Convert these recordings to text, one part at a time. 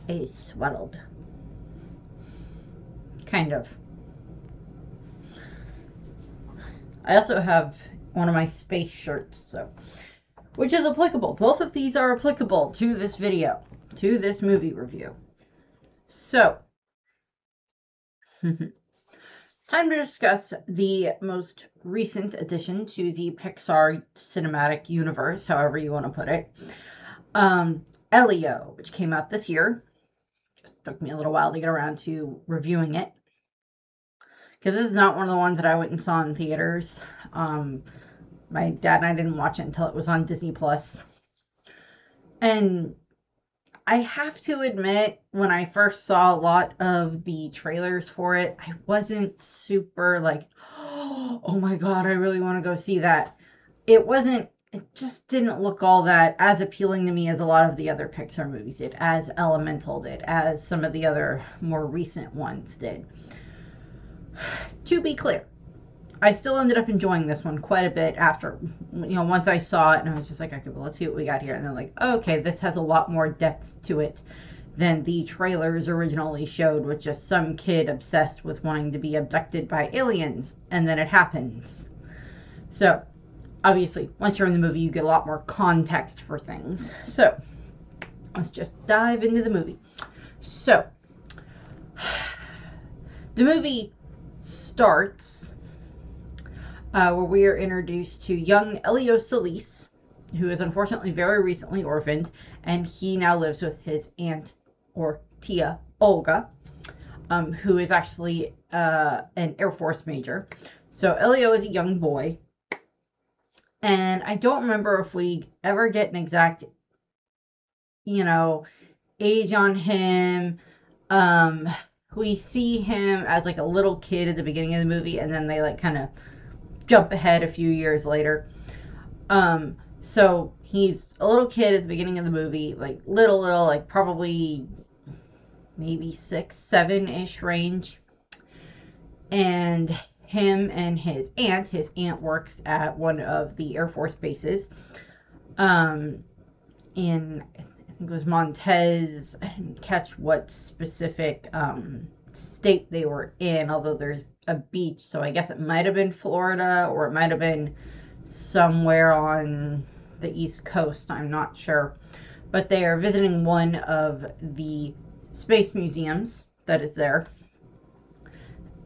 is swaddled. Kind of. I also have one of my space shirts, so which is applicable. Both of these are applicable to this video, to this movie review. So, time to discuss the most recent addition to the Pixar cinematic universe, however you want to put it. Elio, which came out this year. Just took me a little while to get around to reviewing it, because this is not one of the ones that I went and saw in theaters. My dad and I didn't watch it until it was on Disney Plus. And I have to admit, when I first saw a lot of the trailers for it, I wasn't super like, oh my god, I really want to go see that. It just didn't look all that as appealing to me as a lot of the other Pixar movies did, as Elemental did, as some of the other more recent ones did. To be clear, I still ended up enjoying this one quite a bit after, once I saw it, and I was just like, okay, well, let's see what we got here. And then like, okay, this has a lot more depth to it than the trailers originally showed, with just some kid obsessed with wanting to be abducted by aliens, and then it happens. So, obviously, once you're in the movie, you get a lot more context for things. So, let's just dive into the movie. So, the movie starts where we are introduced to young Elio Solis, who is unfortunately very recently orphaned, and he now lives with his aunt, or tia, Olga, who is actually an Air Force major. So Elio is a young boy, and I don't remember if we ever get an exact, age on him. We see him as like a little kid at the beginning of the movie, and then they like kind of jump ahead a few years later. So he's a little kid at the beginning of the movie, like little, like probably maybe 6, 7-ish range. And him and his aunt works at one of the Air Force bases. In, I think it was Montez. I didn't catch what specific state they were in, although there's a beach, so I guess it might have been Florida, or it might have been somewhere on the East Coast. I'm not sure. But they are visiting one of the space museums that is there.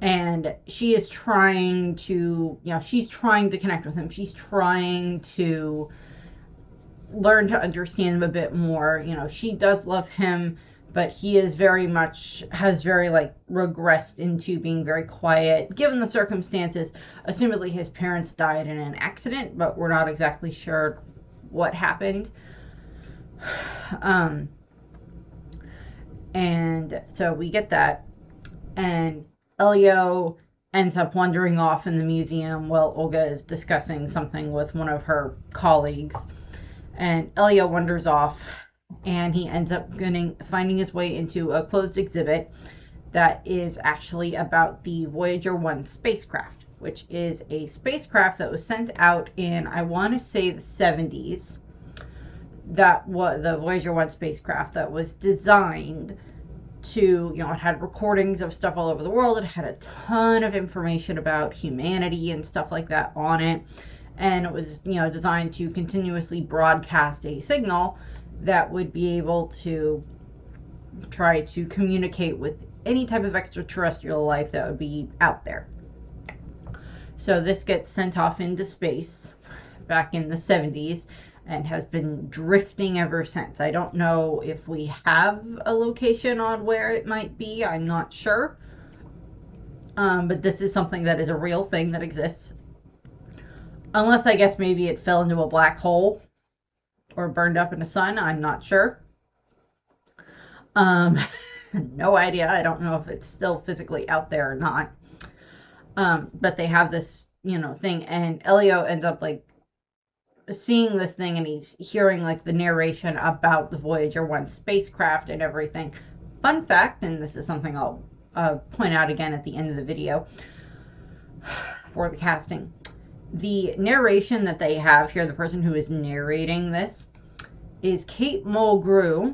And she is trying to, she's trying to connect with him. She's trying to learn to understand him a bit more. She does love him, but he is has very regressed into being very quiet, given the circumstances. Assumedly his parents died in an accident, but we're not exactly sure what happened. And so we get that, and Elio ends up wandering off in the museum while Olga is discussing something with one of her colleagues, and Elio wanders off, and he ends up finding his way into a closed exhibit that is actually about the Voyager 1 spacecraft, which is a spacecraft that was sent out in, I want to say, the 70s. That was the Voyager 1 spacecraft that was designed to, it had recordings of stuff all over the world. It had a ton of information about humanity and stuff like that on it. And it was, designed to continuously broadcast a signal that would be able to try to communicate with any type of extraterrestrial life that would be out there. So this gets sent off into space back in the 70s and has been drifting ever since. I don't know if we have a location on where it might be. I'm not sure. But this is something that is a real thing that exists. Unless, I guess, maybe it fell into a black hole or burned up in the sun. I'm not sure. No idea. I don't know if it's still physically out there or not. But they have this, thing, and Elio ends up seeing this thing, and he's hearing the narration about the Voyager 1 spacecraft and everything. Fun fact, and this is something I'll point out again at the end of the video for the casting. The narration that they have here, the person who is narrating this, is Kate Mulgrew,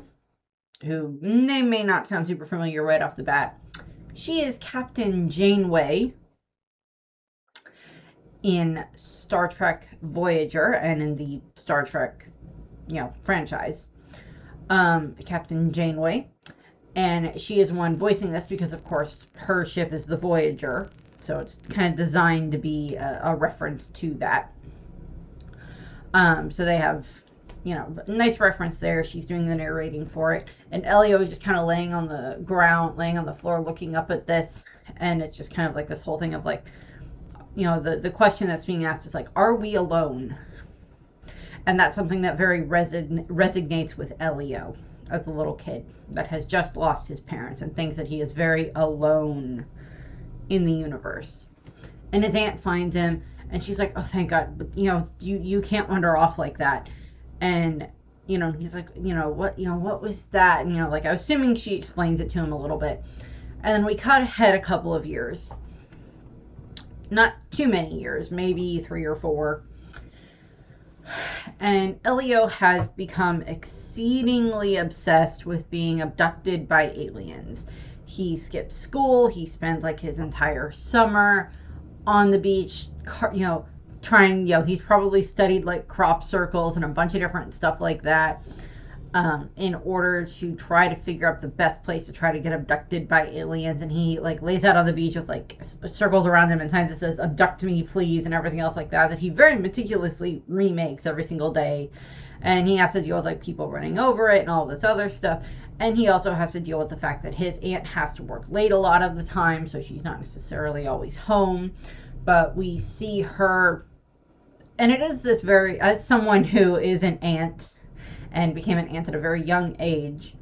who name may not sound super familiar right off the bat. She is Captain Janeway in Star Trek Voyager and in the Star Trek, franchise. Captain Janeway. And she is one voicing this because, of course, her ship is the Voyager. So it's kind of designed to be a reference to that. So they have, nice reference there. She's doing the narrating for it. And Elio is just kind of laying on the ground, laying on the floor, looking up at this. And it's just kind of like this whole thing of like, the question that's being asked is like, are we alone? And that's something that very resonates with Elio as a little kid that has just lost his parents and thinks that he is very alone in the universe. And his aunt finds him and she's like, oh, thank God, but you can't wander off like that. And he's like, what was that? And like, I was assuming she explains it to him a little bit. And then we cut ahead a couple of years, not too many years, maybe 3 or 4. And Elio has become exceedingly obsessed with being abducted by aliens. He skips school. He spends like his entire summer on the beach, trying, he's probably studied like crop circles and a bunch of different stuff like that, in order to try to figure out the best place to try to get abducted by aliens. And he like lays out on the beach with like circles around him and signs that says abduct me please and everything else like that he very meticulously remakes every single day. And he has to deal with like people running over it and all this other stuff. And he also has to deal with the fact that his aunt has to work late a lot of the time, so she's not necessarily always home. But we see her, and it is this very, as someone who is an aunt and became an aunt at a very young age,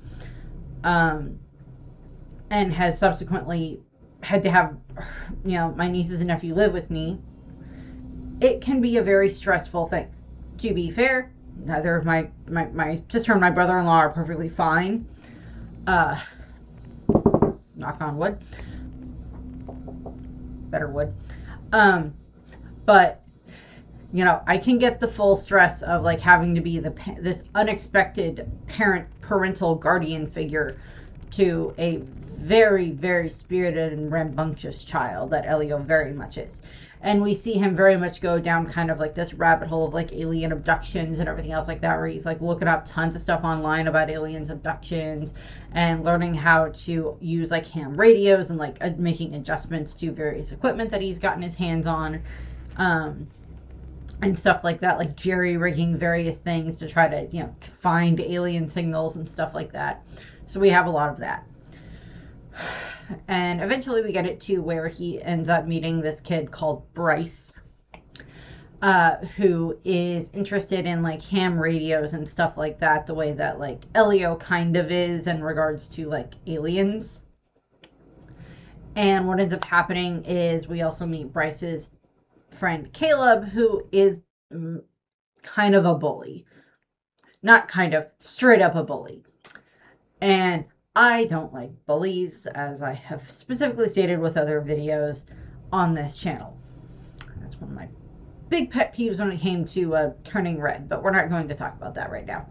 and has subsequently had to have, my nieces and nephew live with me, it can be a very stressful thing. To be fair, neither of my sister and my brother-in-law are perfectly fine. Knock on wood. Better wood. But I can get the full stress of like having to be this unexpected parental guardian figure to a very, very spirited and rambunctious child that Elio very much is. And we see him very much go down kind of like this rabbit hole of like alien abductions and everything else like that, where he's like looking up tons of stuff online about aliens abductions and learning how to use like ham radios and like making adjustments to various equipment that he's gotten his hands on. And stuff like that, like jerry-rigging various things to try to, find alien signals and stuff like that. So we have a lot of that. And eventually we get it to where he ends up meeting this kid called Bryce, who is interested in like ham radios and stuff like that, the way that like Elio kind of is in regards to like aliens. And what ends up happening is we also meet Bryce's friend Caleb, who is kind of a bully. Not kind of, straight up a bully. And I don't like bullies, as I have specifically stated with other videos on this channel. That's one of my big pet peeves when it came to Turning Red, but we're not going to talk about that right now.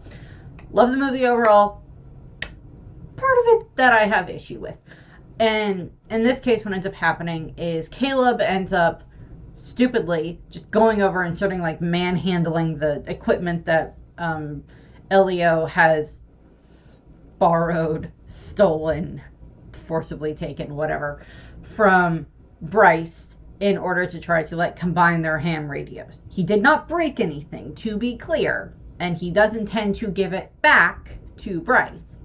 Love the movie overall. Part of it that I have issue with. And in this case, what ends up happening is Caleb ends up stupidly just going over and starting like manhandling the equipment that Elio has borrowed, stolen, forcibly taken, whatever, from Bryce in order to try to like combine their ham radios. He did not break anything, to be clear, and he does intend to give it back to Bryce.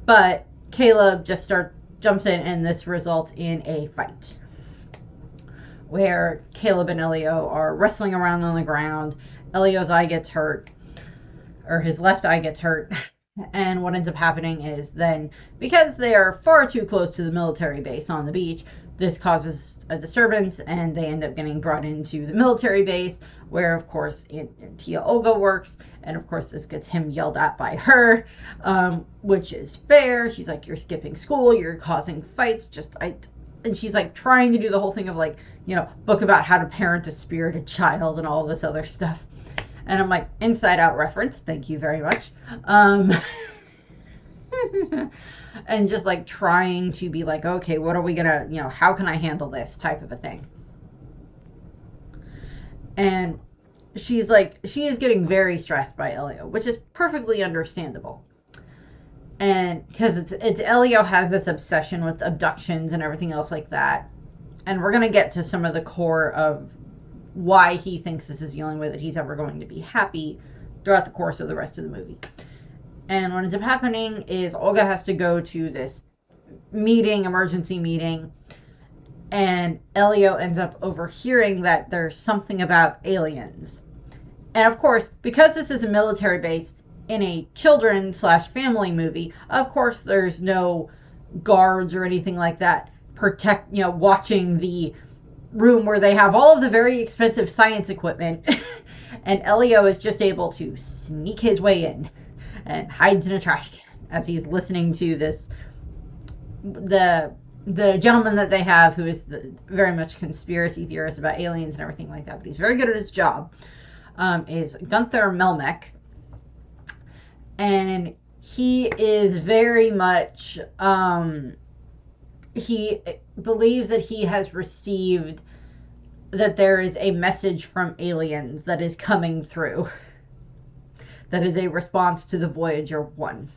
But Caleb just jumps in, and this results in a fight where Caleb and Elio are wrestling around on the ground. Elio's eye gets hurt, or his left eye gets hurt. And what ends up happening is then, because they are far too close to the military base on the beach, this causes a disturbance, and they end up getting brought into the military base, where, of course, Tia Olga works, and, of course, this gets him yelled at by her, which is fair. She's like, you're skipping school, you're causing fights, and she's, like, trying to do the whole thing of, like, book about how to parent a spirited child and all this other stuff. And I'm like, Inside Out reference, thank you very much. and just like trying to be like, okay, what are we gonna, how can I handle this type of a thing. And she is getting very stressed by Elio, which is perfectly understandable. And because it's Elio has this obsession with abductions and everything else like that. And we're gonna get to some of the core of why he thinks this is the only way that he's ever going to be happy throughout the course of the rest of the movie. And what ends up happening is Olga has to go to this emergency meeting, and Elio ends up overhearing that there's something about aliens. And of course, because this is a military base in a children slash family movie, of course there's no guards or anything like that watching the room where they have all of the very expensive science equipment. And Elio is just able to sneak his way in and hides in a trash can as he's listening to the gentleman that they have, who is very much conspiracy theorist about aliens and everything like that, but he's very good at his job, is Gunther Melmek. And he is very much, he believes that he has received, that there is a message from aliens that is coming through, that is a response to the Voyager 1.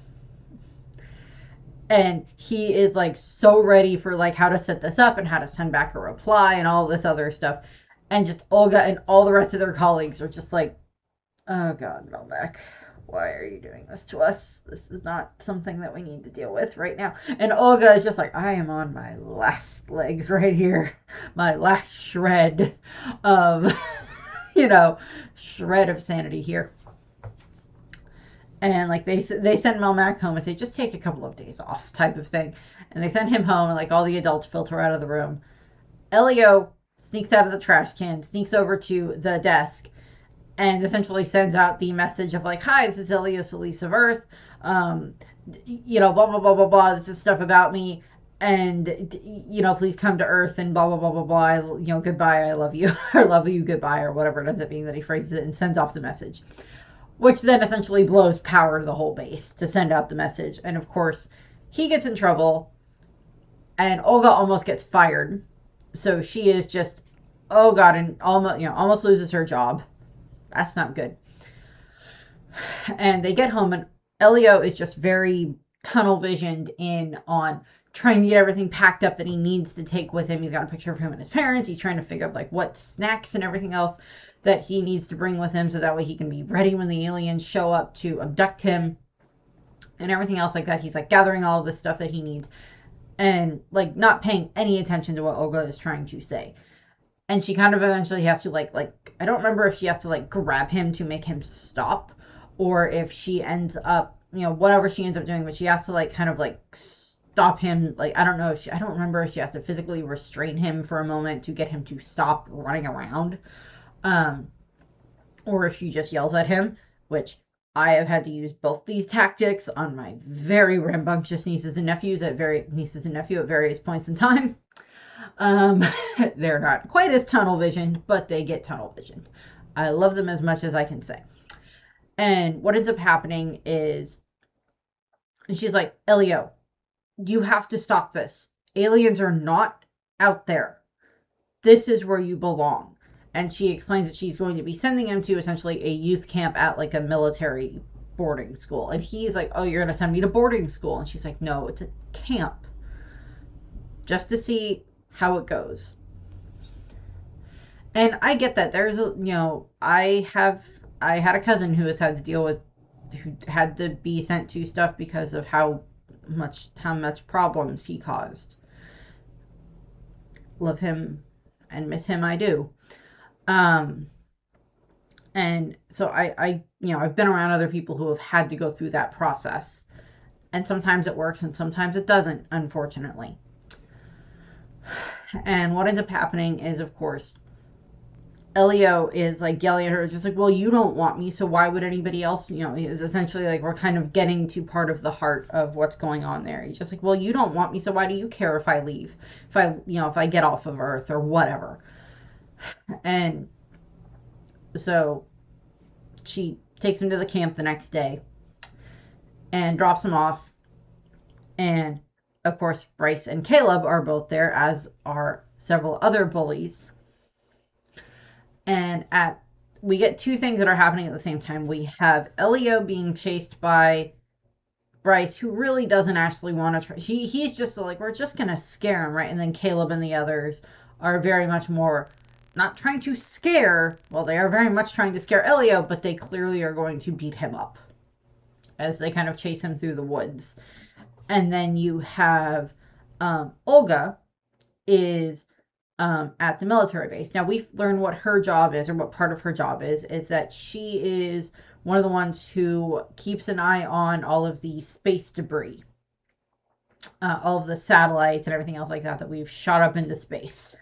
And he is like so ready for like how to set this up and how to send back a reply and all this other stuff. And just Olga and all the rest of their colleagues are just like, oh God, Melbeck, why are you doing this to us? This is not something that we need to deal with right now. And Olga is just like, I am on my last legs right here, my last shred of, shred of sanity here. And like they send Melmac home and say, just take a couple of days off, type of thing. And they send him home, and like all the adults filter out of the room. Elio sneaks out of the trash can, sneaks over to the desk, and essentially sends out the message of like, hi, this is Elio Solis of Earth. Blah blah blah blah blah. This is stuff about me, and please come to Earth and blah blah blah blah blah. Goodbye, I love you, or love you, goodbye, or whatever it ends up being that he phrases it and sends off the message. Which then essentially blows power to the whole base to send out the message. And of course, he gets in trouble, and Olga almost gets fired. So she is just, oh God, and almost loses her job. That's not good. And they get home, and Elio is just very tunnel visioned in on trying to get everything packed up that he needs to take with him. He's got a picture of him and his parents. He's trying to figure out like what snacks and everything else that he needs to bring with him, so that way he can be ready when the aliens show up to abduct him and everything else like that. He's like gathering all of the stuff that he needs and like not paying any attention to what Olga is trying to say. And she kind of eventually has to like I don't remember if she has to like grab him to make him stop, or if she ends up, whatever she ends up doing, but she has to like kind of like stop him. Like I don't remember if she has to physically restrain him for a moment to get him to stop running around. Or if she just yells at him, which I have had to use both these tactics on my very rambunctious nieces and nephews at various points in time. They're not quite as tunnel visioned, but they get tunnel visioned. I love them as much as I can say. And what ends up happening is, she's like, Elio, you have to stop this. Aliens are not out there. This is where you belong. And she explains that she's going to be sending him to essentially a youth camp at like a military boarding school. And he's like, oh, you're going to send me to boarding school? And she's like, no, it's a camp. Just to see how it goes. And I get that. There's I had a cousin who had to be sent to stuff because of how much problems he caused. Love him and miss him, I do. And so I've been around other people who have had to go through that process, and sometimes it works and sometimes it doesn't, unfortunately. And what ends up happening is, of course, Elio is like yelling at her, just like, well, you don't want me, so why would anybody else? Is essentially like, we're kind of getting to part of the heart of what's going on there. He's just like, well, you don't want me, so why do you care if I leave? If I get off of Earth or whatever. And so she takes him to the camp the next day and drops him off. And of course, Bryce and Caleb are both there, as are several other bullies. And at we get two things that are happening at the same time. We have Elio being chased by Bryce, who really doesn't actually want to try. He's just like, we're just gonna scare him, right? And then Caleb and the others are very much more not trying to scare. Well, they are very much trying to scare Elio, but they clearly are going to beat him up as they kind of chase him through the woods. And then you have Olga is at the military base. Now we've learned what her job is, or what part of her job is that she is one of the ones who keeps an eye on all of the space debris, all of the satellites and everything else like that we've shot up into space.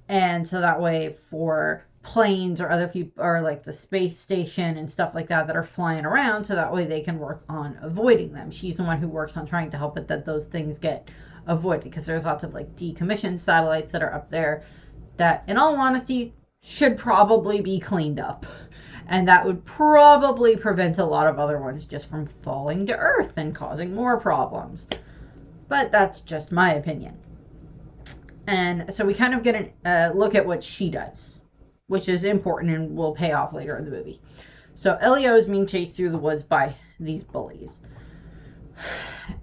And so that way, for planes or other people, or like the space station and stuff like that are flying around, so that way they can work on avoiding them. She's the one who works on trying to help it that those things get avoided, because there's lots of like decommissioned satellites that are up there that, in all honesty, should probably be cleaned up. And that would probably prevent a lot of other ones just from falling to Earth and causing more problems. But that's just my opinion. And so we kind of get a look at what she does, which is important and will pay off later in the movie. So Elio is being chased through the woods by these bullies.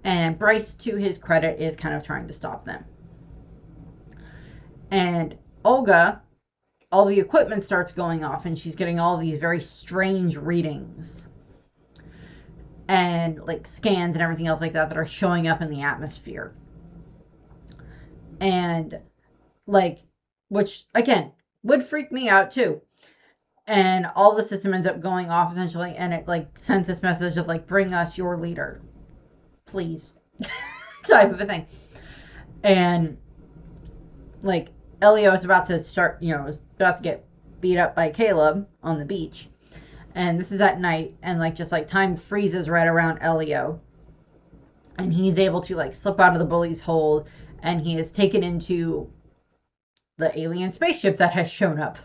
And Bryce, to his credit, is kind of trying to stop them. And Olga, all the equipment starts going off, and she's getting all these very strange readings. And like scans and everything else like that are showing up in the atmosphere. And like, which again would freak me out too. And all the system ends up going off essentially, and it like sends this message of like, bring us your leader, please, type of a thing. And like Elio is about to start, is about to get beat up by Caleb on the beach. And this is at night, and like just like time freezes right around Elio. And he's able to like slip out of the bully's hold, and he is taken into the alien spaceship that has shown up,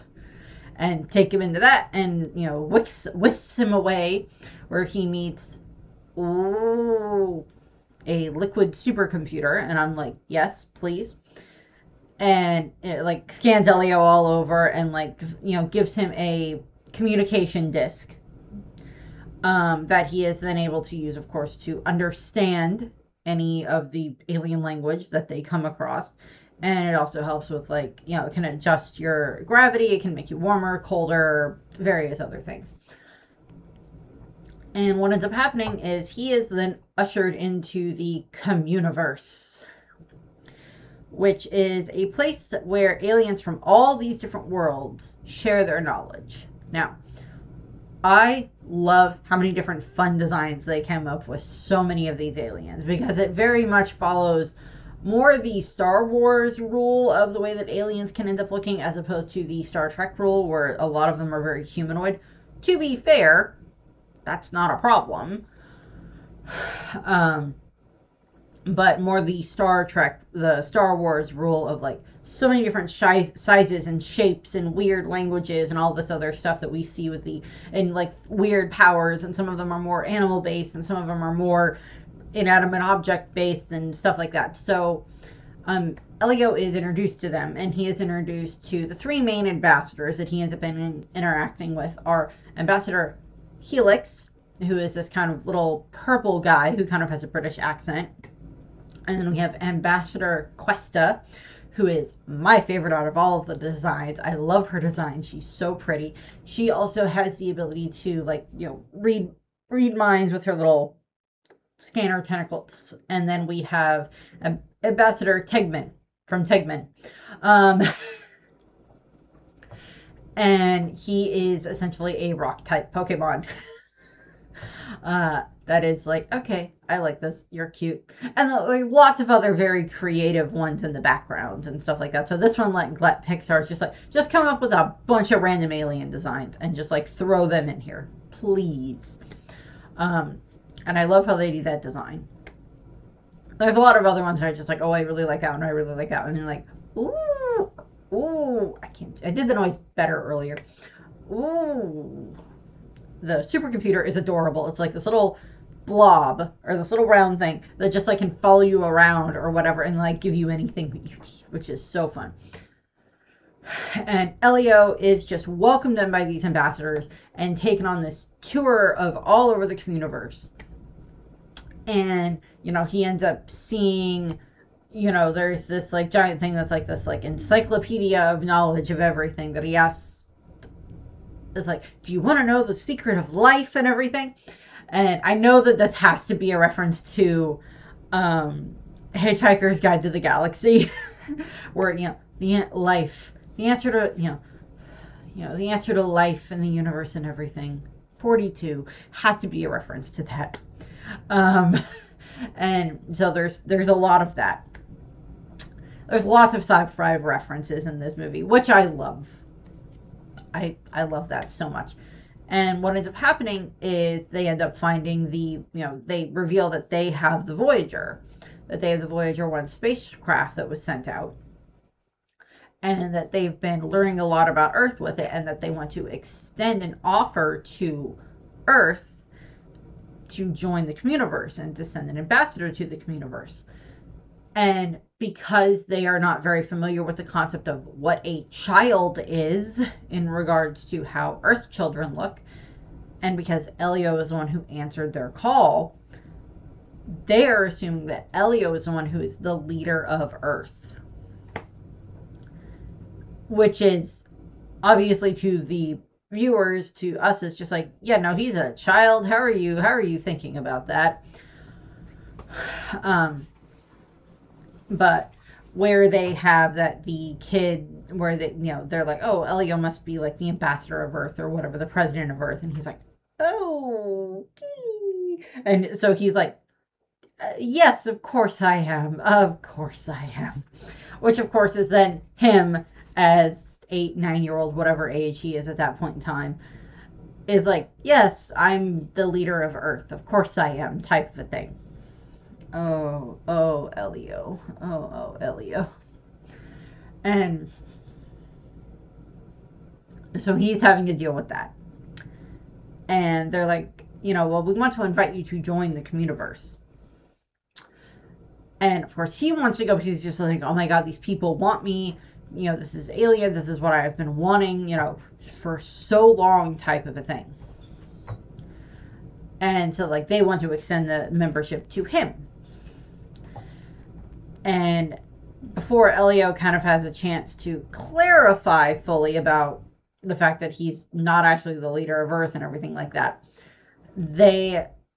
and take him into that, and whisks him away, where he meets a liquid supercomputer. And I'm like, yes, please. And it like scans Elio all over, and like gives him a communication disc that he is then able to use, of course, to understand any of the alien language that they come across. And it also helps with like, it can adjust your gravity, it can make you warmer, colder, various other things. And what ends up happening is he is then ushered into the Communiverse, which is a place where aliens from all these different worlds share their knowledge. Now, I love how many different fun designs they came up with so many of these aliens, because it very much follows more the Star Wars rule of the way that aliens can end up looking, as opposed to the Star Trek rule, where a lot of them are very humanoid. To be fair, that's not a problem. But more the Star Wars rule of like so many different sizes and shapes and weird languages and all this other stuff that we see with and like weird powers, and some of them are more animal based and some of them are more inanimate object based and stuff like that. So Elio is introduced to them, and he is introduced to the three main ambassadors that he ends up interacting with. Are Ambassador Helix, who is this kind of little purple guy who kind of has a British accent. And then we have Ambassador Questa, who is my favorite out of all of the designs. I love her design. She's so pretty. She also has the ability to like, read minds with her little scanner tentacles. And then we have Ambassador Tegman from Tegman. And he is essentially a rock type Pokemon. That is like, okay, I like this, you're cute. And like lots of other very creative ones in the background and stuff like that. So this one, like, let Pixar's just come up with a bunch of random alien designs and just like throw them in here, please. And I love how they do that design. There's a lot of other ones that I just like, oh, I really like that one, I really like that one. And you're like, ooh, I did the noise better earlier. Ooh. The supercomputer is adorable. It's like this little blob or this little round thing that just like can follow you around or whatever and like give you anything that you need, which is so fun. And Elio is just welcomed in by these ambassadors and taken on this tour of all over the communiverse. And he ends up seeing, there's this like giant thing that's like this like encyclopedia of knowledge of everything that he asks. It's like, do you want to know the secret of life and everything? And I know that this has to be a reference to Hitchhiker's Guide to the Galaxy, where the life, the answer to the answer to life and the universe and everything. 42 has to be a reference to that. And so there's a lot of that. There's lots of sci-fi references in this movie, which I love. I love that so much. And what ends up happening is they end up finding they reveal that they have the Voyager, that they have the Voyager 1 spacecraft that was sent out, and that they've been learning a lot about Earth with it, and that they want to extend an offer to Earth to join the Communiverse and to send an ambassador to the Communiverse. And because they are not very familiar with the concept of what a child is in regards to how Earth children look, and because Elio is the one who answered their call, they are assuming that Elio is the one who is the leader of Earth. Which is obviously, to the viewers, to us, it's just like, yeah, no, he's a child. How are you thinking about that? But where they have that the kid, where they're like, oh, Elio must be like the ambassador of Earth or whatever, the president of Earth, and he's like, oh, okay. And so he's like, yes, of course I am, which of course is then him as 8-9-year-old, whatever age he is at that point in time, is like, yes, I'm the leader of Earth, of course I am, type of a thing. Oh, Elio. Oh, Elio. And so he's having to deal with that. And they're like, well, we want to invite you to join the Communiverse. And of course he wants to go because he's just like, oh my god, these people want me. This is aliens. This is what I've been wanting, for so long, type of a thing. And so like they want to extend the membership to him. And before Elio kind of has a chance to clarify fully about the fact that he's not actually the leader of Earth and everything like that,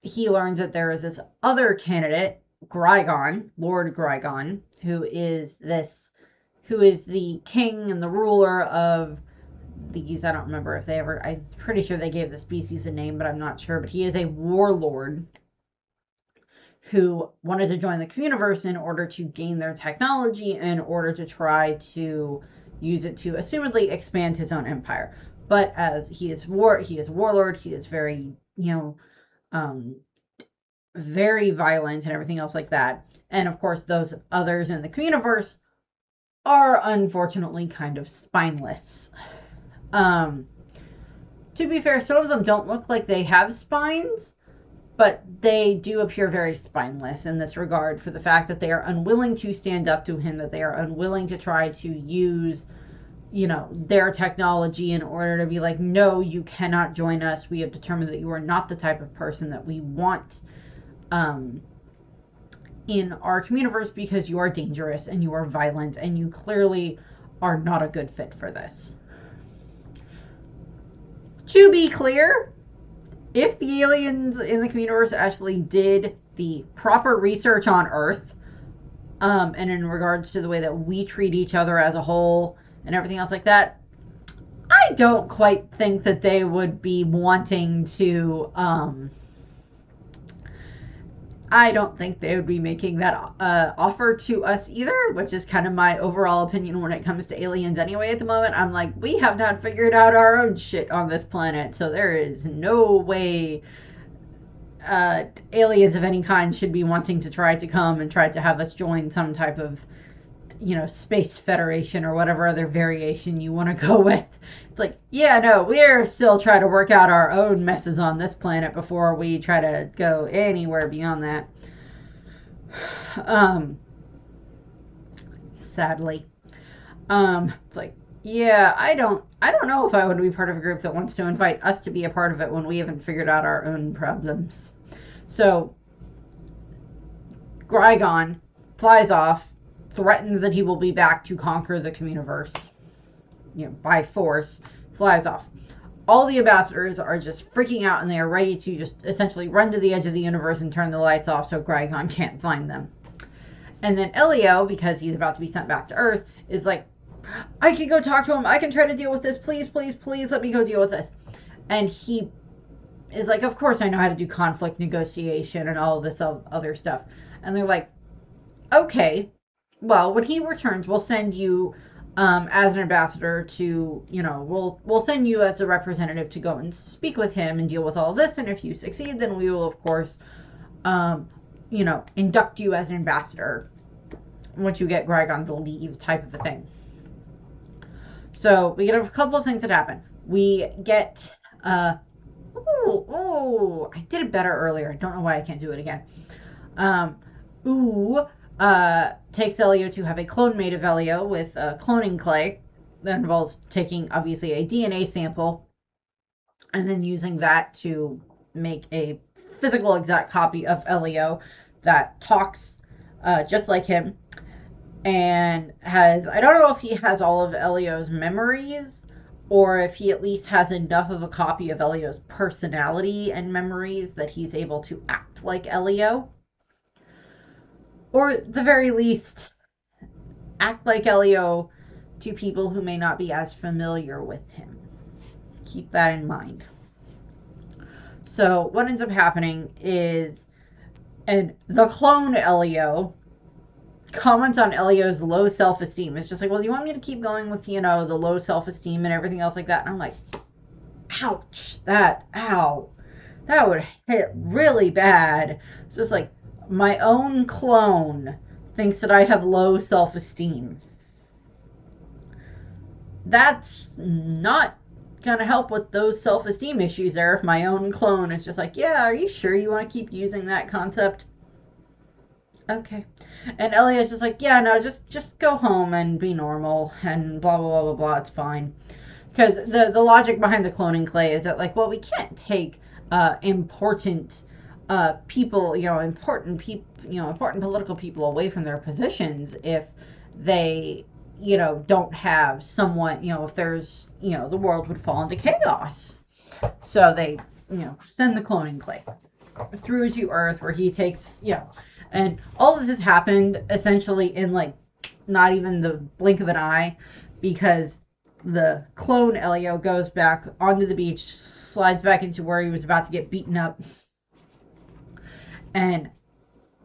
he learns that there is this other candidate, Grygon, Lord Grygon, who is the king and the ruler of these. I don't remember if they ever, I'm pretty sure they gave the species a name, but I'm not sure. But he is a warlord who wanted to join the Communiverse in order to gain their technology, in order to try to use it to assumedly expand his own empire. But as he is a warlord, he is very, very violent and everything else like that. And of course, those others in the Communiverse are unfortunately kind of spineless. To be fair, some of them don't look like they have spines, but they do appear very spineless in this regard, for the fact that they are unwilling to stand up to him, that they are unwilling to try to use, their technology in order to be like, no, you cannot join us. We have determined that you are not the type of person that we want in our Communiverse, because you are dangerous and you are violent and you clearly are not a good fit for this. To be clear, if the aliens in the Communiverse actually did the proper research on Earth, and in regards to the way that we treat each other as a whole and everything else like that, I don't quite think that they would be wanting to, I don't think they would be making that offer to us either, which is kind of my overall opinion when it comes to aliens anyway at the moment. I'm like, we have not figured out our own shit on this planet, so there is no way aliens of any kind should be wanting to try to come and try to have us join some type of Space Federation or whatever other variation you want to go with. It's like, yeah, no, we're still trying to work out our own messes on this planet before we try to go anywhere beyond that. Um, Sadly. It's like, yeah, I don't know if I would be part of a group that wants to invite us to be a part of it when we haven't figured out our own problems. So Grygon flies off, threatens that he will be back to conquer the Communiverse, by force, flies off. All the ambassadors are just freaking out and they are ready to just essentially run to the edge of the universe and turn the lights off so Grygon can't find them. And then Elio, because he's about to be sent back to Earth, is like, I can go talk to him. I can try to deal with this. Please, please, please let me go deal with this. And he is like, of course I know how to do conflict negotiation and all this other stuff. And they're like, okay, well, when he returns, we'll send you as an ambassador to, we'll send you as a representative to go and speak with him and deal with all this. And if you succeed, then we will, of course, induct you as an ambassador once you get Grygon to leave, type of a thing. So we get a couple of things that happen. We get, I did it better earlier. I don't know why I can't do it again. Takes Elio to have a clone made of Elio with cloning clay. That involves taking, obviously, a DNA sample and then using that to make a physical exact copy of Elio that talks just like him and I don't know if he has all of Elio's memories or if he at least has enough of a copy of Elio's personality and memories that he's able to act like Elio. Or at the very least, act like Elio to people who may not be as familiar with him. Keep that in mind. So what ends up happening is, and the clone Elio comments on Elio's low self-esteem. It's just like, well, do you want me to keep going with, the low self-esteem and everything else like that? And I'm like, ouch, that would hit really bad. It's just like, my own clone thinks that I have low self-esteem. That's not gonna help with those self-esteem issues there if my own clone is just like, yeah, are you sure you want to keep using that concept? Okay. And Elio's just like, yeah, no, just go home and be normal and blah, blah, blah, blah, blah, it's fine. Because the logic behind the cloning clay is that, like, well, we can't take important people, important political people away from their positions if they, don't have someone, if there's, the world would fall into chaos. So they, send the cloning clay through to Earth where he takes, and all of this has happened essentially in, like, not even the blink of an eye, because the clone Elio goes back onto the beach, slides back into where he was about to get beaten up, and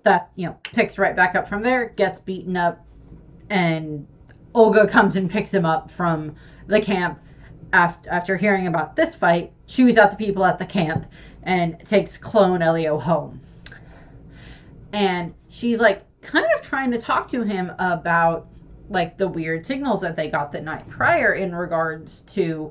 that, picks right back up from there, gets beaten up, and Olga comes and picks him up from the camp after hearing about this fight, chews out the people at the camp, and takes clone Elio home. And she's, like, kind of trying to talk to him about, like, the weird signals that they got the night prior in regards to,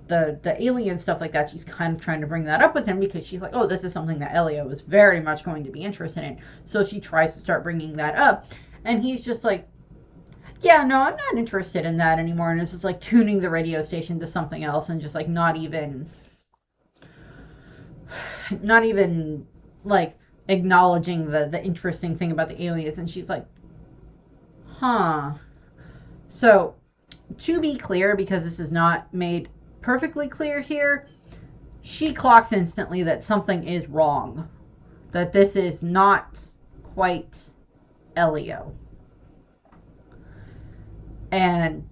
the alien stuff like that. She's kind of trying to bring that up with him because she's like, oh, this is something that Elio is very much going to be interested in. So she tries to start bringing that up. And he's just like, yeah, no, I'm not interested in that anymore. And it's just like tuning the radio station to something else and just, like, not even like acknowledging the interesting thing about the aliens. And she's like, huh. So to be clear, because this is not made perfectly clear here, she clocks instantly that something is wrong, that this is not quite Elio. And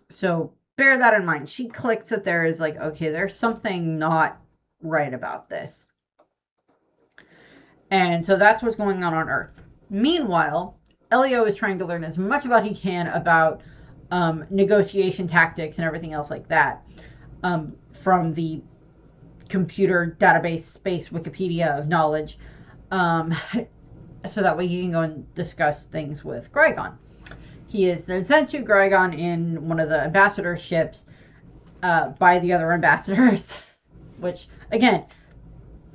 so bear that in mind. She clicks that there is, like, okay, there's something not right about this. And so that's what's going on Earth. Meanwhile, Elio is trying to learn as much about he can about negotiation tactics and everything else like that from the computer database space Wikipedia of knowledge. so that way he can go and discuss things with Grigon. He is then sent to Grigon in one of the ambassador ships by the other ambassadors, which, again,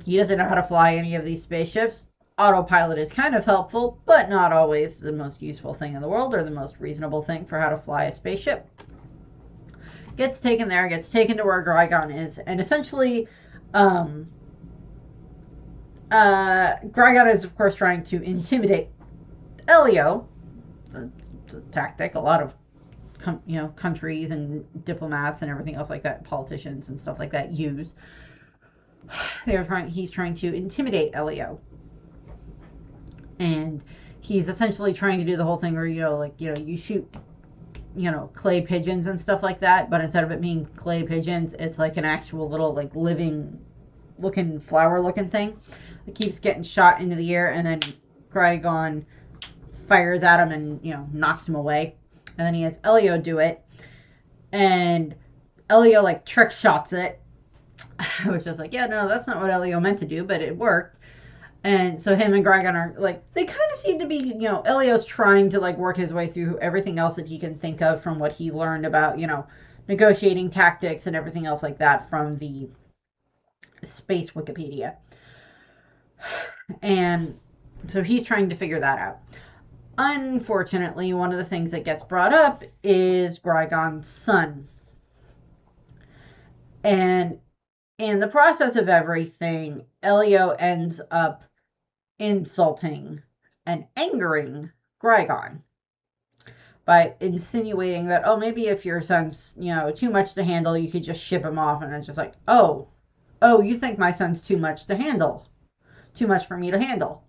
he doesn't know how to fly any of these spaceships. Autopilot is kind of helpful, but not always the most useful thing in the world or the most reasonable thing for how to fly a spaceship. Gets taken there, gets taken to where Grigon is, and essentially, Grigon is, of course, trying to intimidate Elio. It's a tactic a lot of countries and diplomats and everything else like that, politicians and stuff like that use. He's trying to intimidate Elio. And he's essentially trying to do the whole thing where, you shoot, clay pigeons and stuff like that, but instead of it being clay pigeons, it's like an actual little, like, living looking flower looking thing. It keeps getting shot into the air, and then Grigon fires at him and, knocks him away. And then he has Elio do it, and Elio, like, trick shots it. I was just like, yeah, no, that's not what Elio meant to do, but it worked. And so him and Grigon are, like, they kind of seem to be, Elio's trying to, like, work his way through everything else that he can think of from what he learned about, negotiating tactics and everything else like that from the space Wikipedia. And so he's trying to figure that out. Unfortunately, one of the things that gets brought up is Grigon's son. And in the process of everything, Elio ends up insulting and angering Grigon by insinuating that, oh, maybe if your son's, too much to handle, you could just ship him off. And it's just like, oh, you think my son's too much to handle? Too much for me to handle.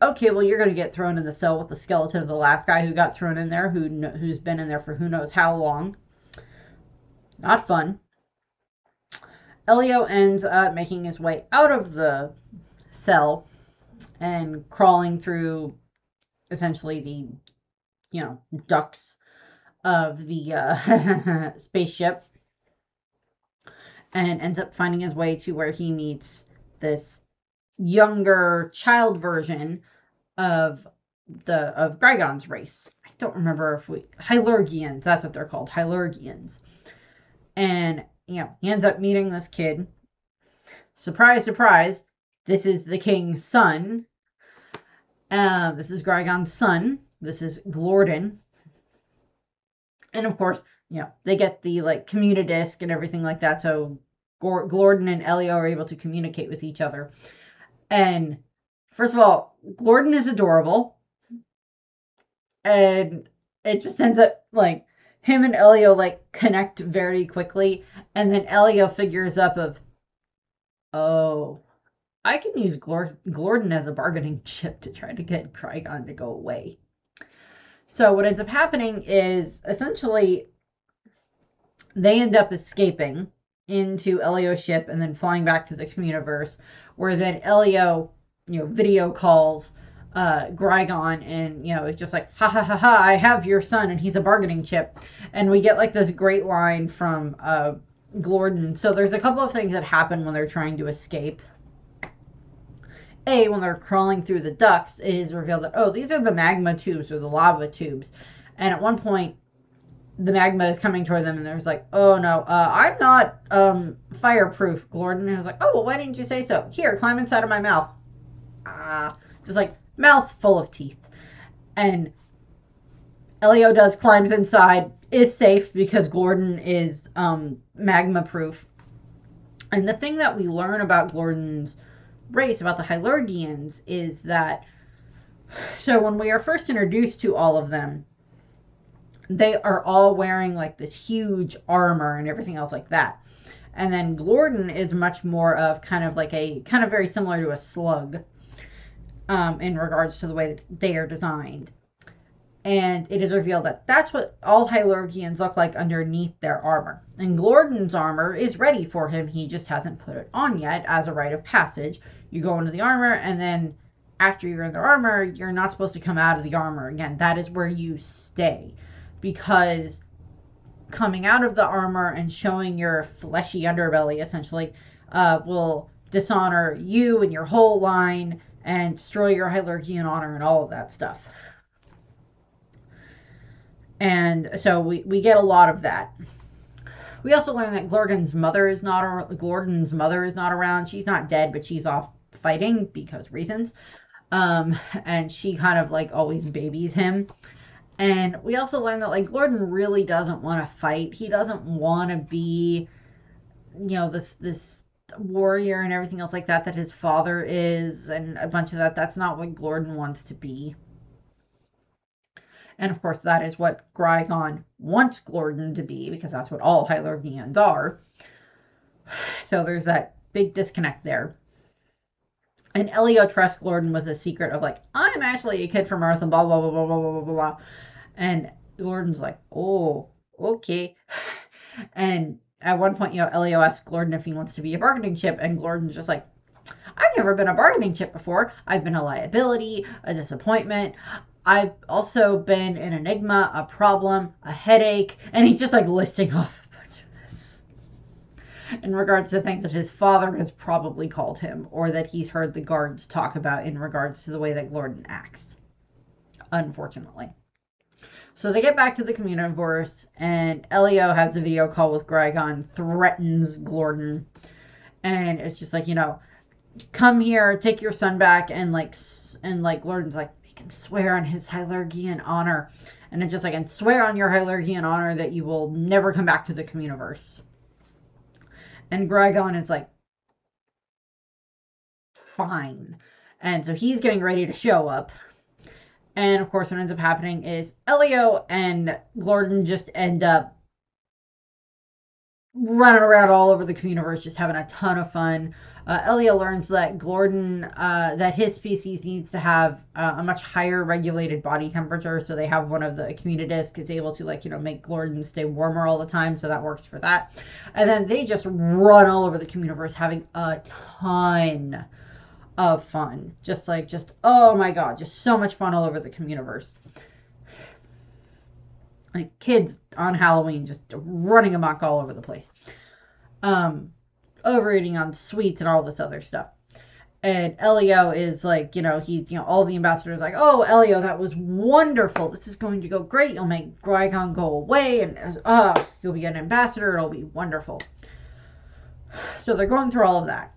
Okay, well, you're going to get thrown in the cell with the skeleton of the last guy who got thrown in there, who's been in there for who knows how long. Not fun. Elio ends up making his way out of the cell and crawling through essentially the, ducts of the spaceship, and ends up finding his way to where he meets this younger child version of Grigon's race. I don't remember Hylurgians, that's what they're called, Hylurgians. And, he ends up meeting this kid. Surprise, surprise, this is the king's son. This is Grigon's son. This is Glorden. And of course, they get the, like, communidisc and everything like that, so Glorden and Elio are able to communicate with each other. And first of all, Glorden is adorable. And it just ends up, like, him and Elio, like, connect very quickly. And then Elio figures up of, oh, I can use Glorden as a bargaining chip to try to get Grigon to go away. So what ends up happening is, essentially, they end up escaping into Elio's ship and then flying back to the Communiverse, where then Elio, video calls Grigon, and, it's just like, ha ha ha ha, I have your son and he's a bargaining chip. And we get, like, this great line from Glorden. So there's a couple of things that happen when they're trying to escape. When they're crawling through the ducts, it is revealed that, oh, these are the magma tubes or the lava tubes. And at one point, the magma is coming toward them, and there's like, oh no, I'm not fireproof, Glorden. And I was like, oh, well, why didn't you say so? Here, climb inside of my mouth. Just like, mouth full of teeth. And Elio climbs inside, is safe because Glorden is magma proof. And the thing that we learn about Glorden's race, about the Hylurgians, is that, so when we are first introduced to all of them, they are all wearing, like, this huge armor and everything else like that. And then Glorden is much more of kind of very similar to a slug in regards to the way that they are designed. And it is revealed that that's what all Hylurgians look like underneath their armor. And Glorden's armor is ready for him. He just hasn't put it on yet as a rite of passage. You go into the armor, and then after you're in the armor, you're not supposed to come out of the armor again. That is where you stay. Because coming out of the armor and showing your fleshy underbelly, essentially, will dishonor you and your whole line, and destroy your hierarchy and honor and all of that stuff. And so we get a lot of that. We also learn that Gordon's mother is not around. She's not dead, but she's off fighting because reasons. And she kind of like always babies him. And we also learn that like Gordon really doesn't want to fight. He doesn't want to be, this warrior and everything else like that his father is, and a bunch of that. That's not what Gordon wants to be. And of course, that is what Grygon wants Gordon to be, because that's what all Hylargians are. So there's that big disconnect there. And Elio trusts Gordon with a secret of like, I'm actually a kid from Earth and blah, blah, blah, blah, blah, blah, blah, blah. And Gordon's like, oh, okay. And at one point, Elio asks Gordon if he wants to be a bargaining chip, and Gordon's just like, I've never been a bargaining chip before. I've been a liability, a disappointment. I've also been an enigma, a problem, a headache, and he's just like listing off a bunch of this in regards to things that his father has probably called him, or that he's heard the guards talk about in regards to the way that Gordon acts, unfortunately. So they get back to the Communiverse, and Elio has a video call with Grygon, threatens Gordon, and it's just like, come here, take your son back, and Gordon's like, make him swear on his Hylargian honor, and it's just like, and swear on your Hylargian honor that you will never come back to the Communiverse. And Grygon is like, fine. And so he's getting ready to show up. And of course, what ends up happening is Elio and Gordon just end up running around all over the Communiverse, just having a ton of fun. Elio learns that Gordon, that his species needs to have a much higher regulated body temperature, so they have one of the Communidiscs is able to make Gordon stay warmer all the time, so that works for that. And then they just run all over the Communiverse, having a ton of fun. Just oh my god, just so much fun all over the Communiverse. Like kids on Halloween just running amok all over the place. Overeating on sweets and all this other stuff. And Elio is like, he's, all the ambassadors like, oh, Elio, that was wonderful. This is going to go great. You'll make Grygon go away, and you'll be an ambassador. It'll be wonderful. So they're going through all of that.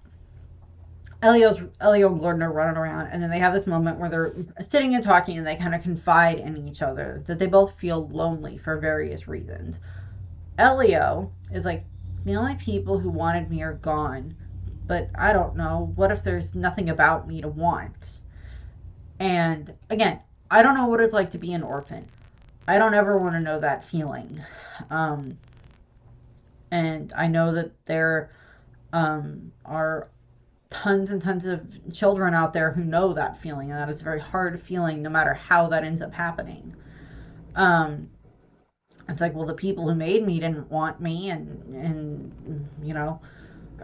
Elio and Gordon are running around, and then they have this moment where they're sitting and talking, and they kind of confide in each other that they both feel lonely for various reasons. Elio is like, the only people who wanted me are gone, but I don't know. What if there's nothing about me to want? And again, I don't know what it's like to be an orphan. I don't ever want to know that feeling. And I know that there are tons and tons of children out there who know that feeling, and that is a very hard feeling no matter how that ends up happening. It's like, well, the people who made me didn't want me, and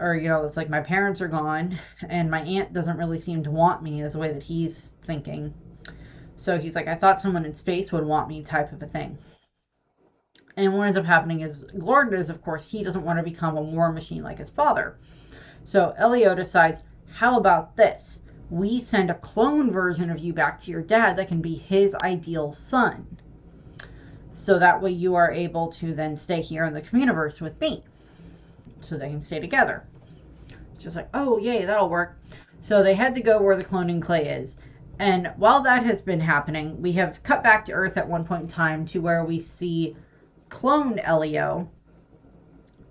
it's like my parents are gone, and my aunt doesn't really seem to want me as the way that he's thinking. So he's like, I thought someone in space would want me, type of a thing. And what ends up happening is Gordon is, of course, he doesn't want to become a war machine like his father. So Elio decides, how about this? We send a clone version of you back to your dad that can be his ideal son. So that way you are able to then stay here in the Communiverse with me. So they can stay together. It's just like, oh, yay, that'll work. So they had to go where the cloning clay is. And while that has been happening, we have cut back to Earth at one point in time to where we see clone Elio.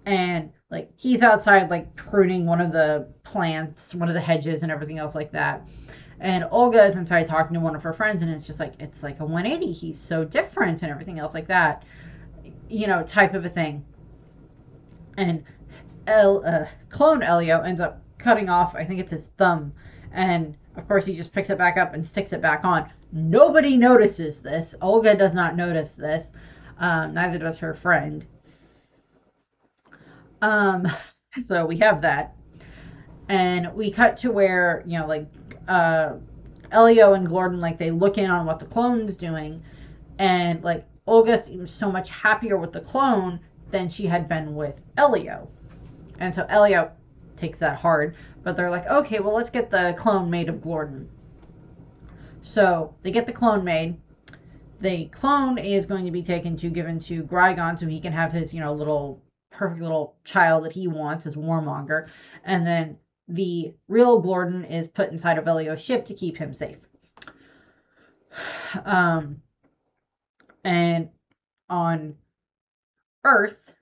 And like he's outside like pruning one of the plants, one of the hedges and everything else like that. And Olga is inside talking to one of her friends, and it's like a 180. He's so different and everything else like that, type of a thing. And clone Elio ends up cutting off, I think it's his thumb. And of course he just picks it back up and sticks it back on. Nobody notices this. Olga does not notice this. Neither does her friend. So we have that. And we cut to where, Elio and Gordon, like, they look in on what the clone's doing. And, like, Olga seems so much happier with the clone than she had been with Elio. And so Elio takes that hard. But they're like, okay, well, let's get the clone made of Gordon. So they get the clone made. The clone is going to be given to Qui-Gon so he can have his, little perfect little child that he wants as warmonger. And then the real Gordon is put inside of Elio's ship to keep him safe. And on Earth,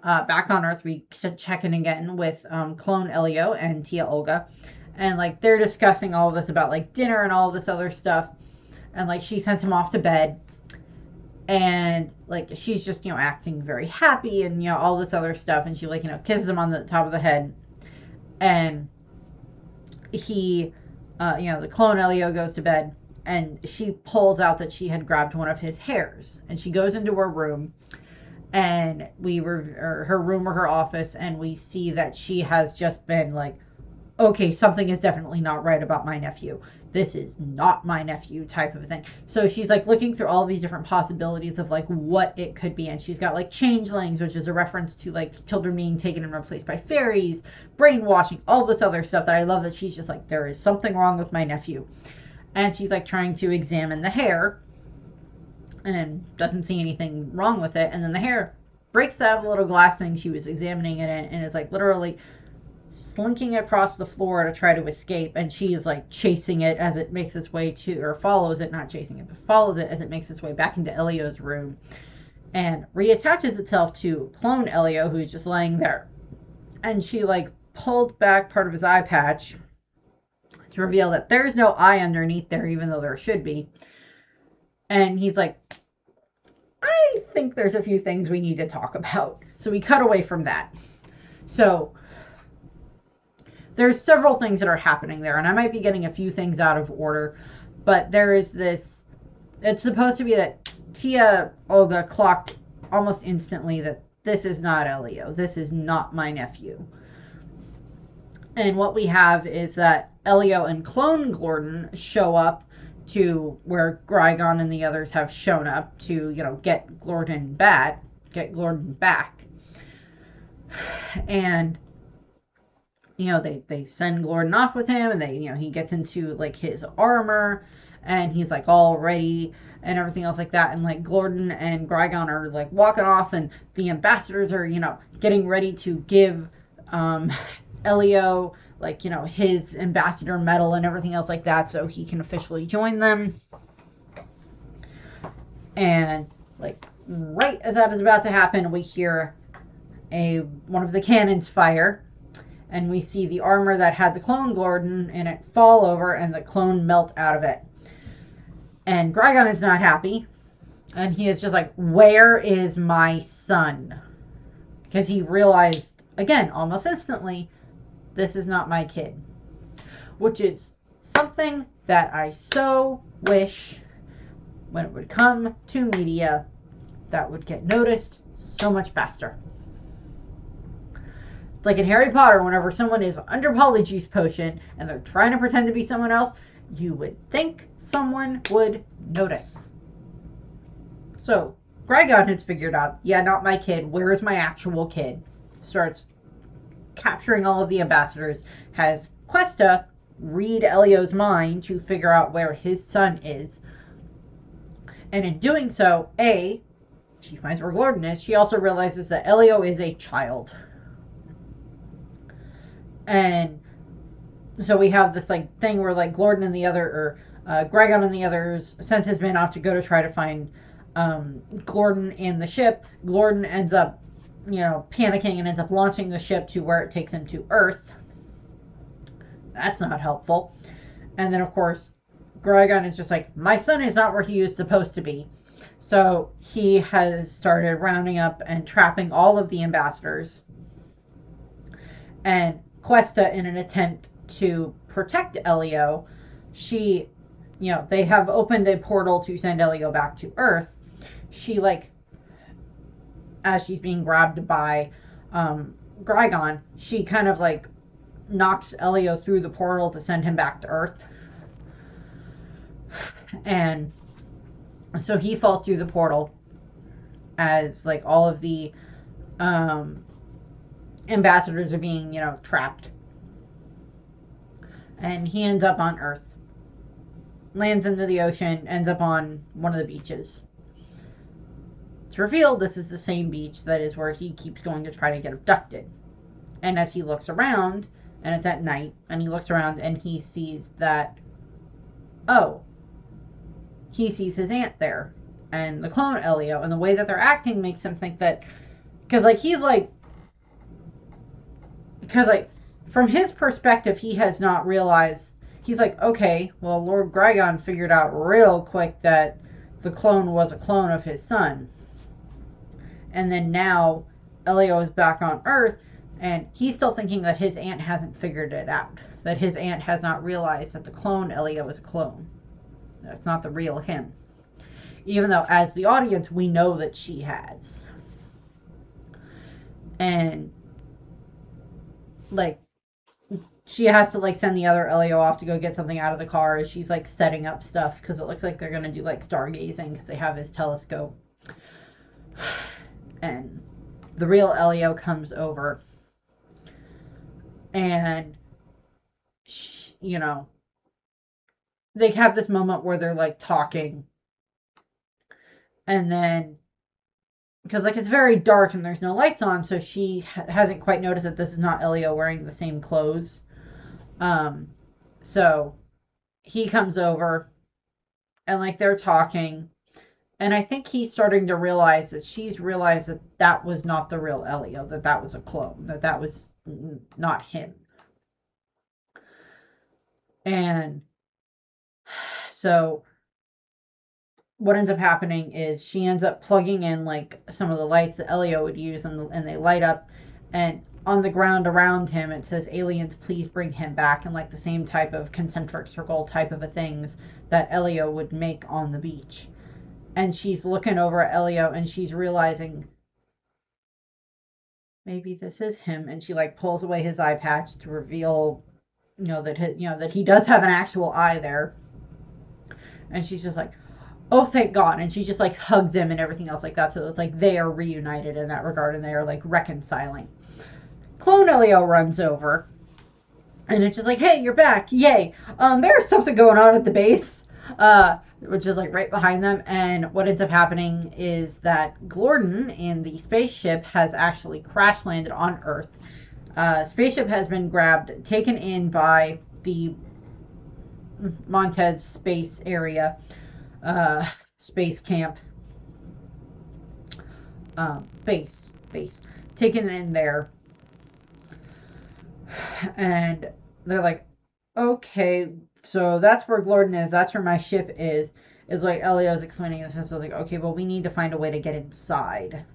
back on Earth, we check in again with clone Elio and Tia Olga. And like they're discussing all of this about like dinner and all of this other stuff. And like she sends him off to bed. And like she's just, acting very happy and all this other stuff. And she like, kisses him on the top of the head. And he the clone Elio goes to bed, and she pulls out that she had grabbed one of his hairs, and she goes into her room, and her room or her office, and we see that she has just been like, okay, something is definitely not right about my nephew. This is not my nephew, type of a thing. So she's like looking through all these different possibilities of like what it could be. And she's got like changelings, which is a reference to like children being taken and replaced by fairies, brainwashing, all this other stuff that I love, that she's just like, there is something wrong with my nephew. And she's like trying to examine the hair and doesn't see anything wrong with it. And then the hair breaks out of the little glass thing she was examining it in, and is like literally slinking across the floor to try to escape. And she is like chasing it as it makes its way to, or follows it, not chasing it, but follows it as it makes its way back into Elio's room and reattaches itself to clone Elio, who's just laying there. And she like pulled back part of his eye patch to reveal that there's no eye underneath there, even though there should be. And he's like, I think there's a few things we need to talk about. So we cut away from that. So there's several things that are happening there, and I might be getting a few things out of order, but there is this, it's supposed to be that Tia Olga clocked almost instantly that this is not Elio. This is not my nephew. And what we have is that Elio and clone Gordon show up to where Qui-Gon and the others have shown up to, get Gordon back. And they send Gordon off with him, and he gets into like his armor, and he's like all ready and everything else like that. And like Gordon and Qui-Gon are like walking off, and the ambassadors are, getting ready to give Elio like, his ambassador medal and everything else like that, so he can officially join them. And like right as that is about to happen, we hear one of the cannons fire, and we see the armor that had the clone Gordon in it fall over, and the clone melt out of it. And Qui-Gon is not happy, and he is just like, where is my son? Because he realized, again, almost instantly, this is not my kid. Which is something that I so wish, when it would come to media, that would get noticed so much faster. It's like in Harry Potter, whenever someone is under Polyjuice Potion and they're trying to pretend to be someone else, you would think someone would notice. So Qui-Gon has figured out, yeah, not my kid. Where is my actual kid? Starts capturing all of the ambassadors. Has Questa read Elio's mind to figure out where his son is. And in doing so, she finds where Gordon is. She also realizes that Elio is a child. And so we have this like thing where like Gordon and the other, or Qui-Gon and the others sends his men off to go to try to find Gordon in the ship. Gordon ends up, panicking and ends up launching the ship to where it takes him to Earth. That's not helpful. And then of course Qui-Gon is just like, my son is not where he is supposed to be. So he has started rounding up and trapping all of the ambassadors. And Questa, in an attempt to protect Elio, they have opened a portal to send Elio back to Earth. She, like, as she's being grabbed by Qui-Gon, she kind of, like, knocks Elio through the portal to send him back to Earth. And so he falls through the portal as, like, all of the ambassadors are being, trapped. And he ends up on Earth. lands into the ocean, ends up on one of the beaches. It's revealed this is the same beach that is where he keeps going to try to get abducted. And as he looks around, and it's at night, and he looks around and he sees that, oh, he sees his aunt there and the clone Elio, and the way that they're acting makes him think that, because from his perspective, he has not realized. He's like, okay, well, Lord Grygon figured out real quick that the clone was a clone of his son. And then now Elio is back on Earth, and he's still thinking that his aunt hasn't figured it out. That his aunt has not realized that the clone Elio is a clone. That's not the real him. Even though, as the audience, we know that she has. And, like, she has to, like, send the other Elio off to go get something out of the car as she's, like, setting up stuff, because it looks like they're going to do, like, stargazing, because they have his telescope. And the real Elio comes over. And, you know, they have this moment where they're, like, talking. And then, because, like, it's very dark and there's no lights on, so she hasn't quite noticed that this is not Elio wearing the same clothes. So he comes over and, like, they're talking. And I think he's starting to realize that she's realized that that was not the real Elio, that that was a clone, that that was not him. And so what ends up happening is she ends up plugging in, like, some of the lights that Elio would use, and they light up. And on the ground around him, it says, aliens, please bring him back, and, like, the same type of concentric circle type of a things that Elio would make on the beach. And she's looking over at Elio, and she's realizing, maybe this is him. And she, like, pulls away his eye patch to reveal, that he does have an actual eye there. And she's just like, oh, thank God. And she just, like, hugs him and everything else like that. So it's like they are reunited in that regard, and they are, like, reconciling. Clone Elio runs over, and it's just like, hey, you're back. Yay. There's something going on at the base. Which is, like, right behind them. And what ends up happening is that Gordon in the spaceship has actually crash landed on Earth. Spaceship has been grabbed, taken in by the Montez space area, space camp, base, taken in there. And they're like, okay, so that's where Gordon is. That's where my ship is like Elio's explaining this. And so like, okay, well, we need to find a way to get inside.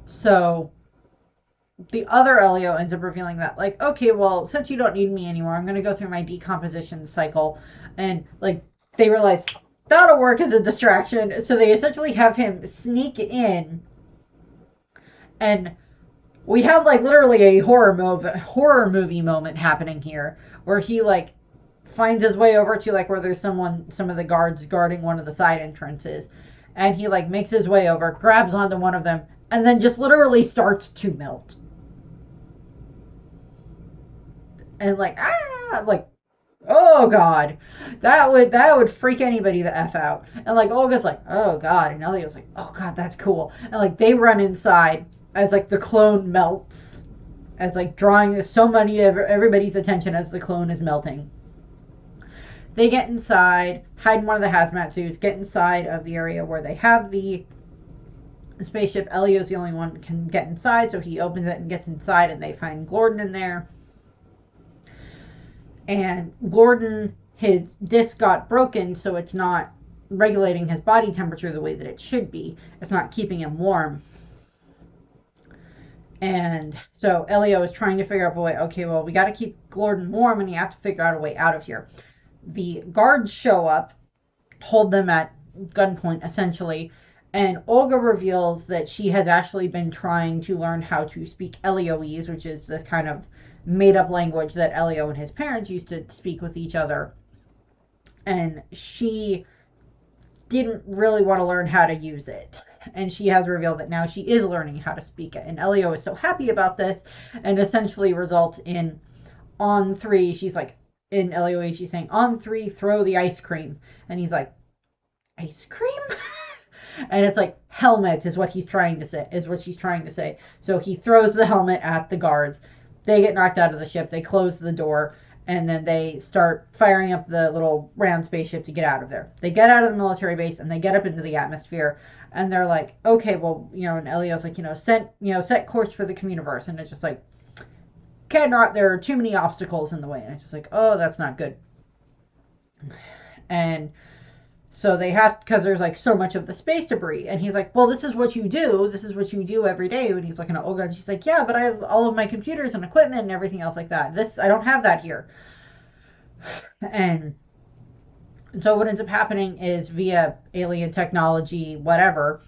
So the other Elio ends up revealing that, like, okay, well, since you don't need me anymore, I'm going to go through my decomposition cycle. And, like, they realize that'll work as a distraction. So they essentially have him sneak in. And we have, like, literally a horror movie moment happening here, where he, like, finds his way over to, like, where there's some of the guards guarding one of the side entrances, and he, like, makes his way over, grabs onto one of them, and then just literally starts to melt. And, like, oh God, that would freak anybody the F out. And, like, Olga's like, oh God, and Elio's like, oh God, that's cool. And, like, they run inside as, like, the clone melts, as, like, drawing so many of everybody's attention as the clone is melting. They get inside, hide in one of the hazmat suits, get inside of the area where they have the spaceship. Elio's the only one who can get inside, so he opens it and gets inside, and they find Gordon in there. And Gordon, his disc got broken, so it's not regulating his body temperature the way that it should be. It's not keeping him warm. And so Elio is trying to figure out a way, okay, well, we got to keep Gordon warm, and you have to figure out a way out of here. The guards show up, hold them at gunpoint, essentially, and Olga reveals that she has actually been trying to learn how to speak Elioese, which is this kind of made-up language that Elio and his parents used to speak with each other. And she didn't really want to learn how to use it. And she has revealed that now she is learning how to speak it. And Elio is so happy about this, and essentially results in, on 3, she's like, in Elio, she's saying, on three, throw the ice cream. And he's like, ice cream? And it's like, helmet is what he's trying to say, is what she's trying to say. So he throws the helmet at the guards. They get knocked out of the ship. They close the door, and then they start firing up the little round spaceship to get out of there. They get out of the military base and they get up into the atmosphere, and they're like, okay, well, and Elio's like, set course for the communiverse. And it's just like, cannot, there are too many obstacles in the way. And it's just like, oh, that's not good. And so they have, because there's like so much of the space debris. And he's like, well, this is what you do. This is what you do every day. And he's looking at Olga, and she's like, yeah, but I have all of my computers and equipment and everything else like that. I don't have that here. And so what ends up happening is, via alien technology, whatever,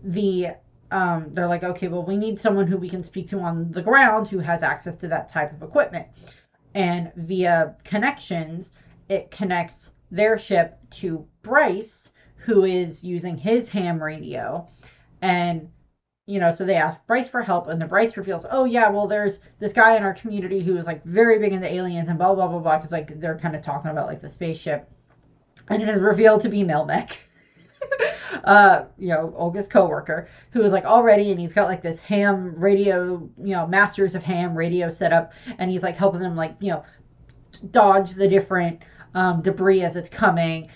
they're like, okay, well, we need someone who we can speak to on the ground who has access to that type of equipment. And via connections, it connects their ship to Bryce, who is using his ham radio. And so they ask Bryce for help, and the Bryce reveals, oh yeah, well, there's this guy in our community who is like very big into aliens and blah blah blah blah, because like they're kind of talking about like the spaceship, and it is revealed to be Melmek. Olga's coworker, who is like all ready, and he's got like this ham radio, masters of ham radio set up, and he's like helping them like dodge the different debris as it's coming.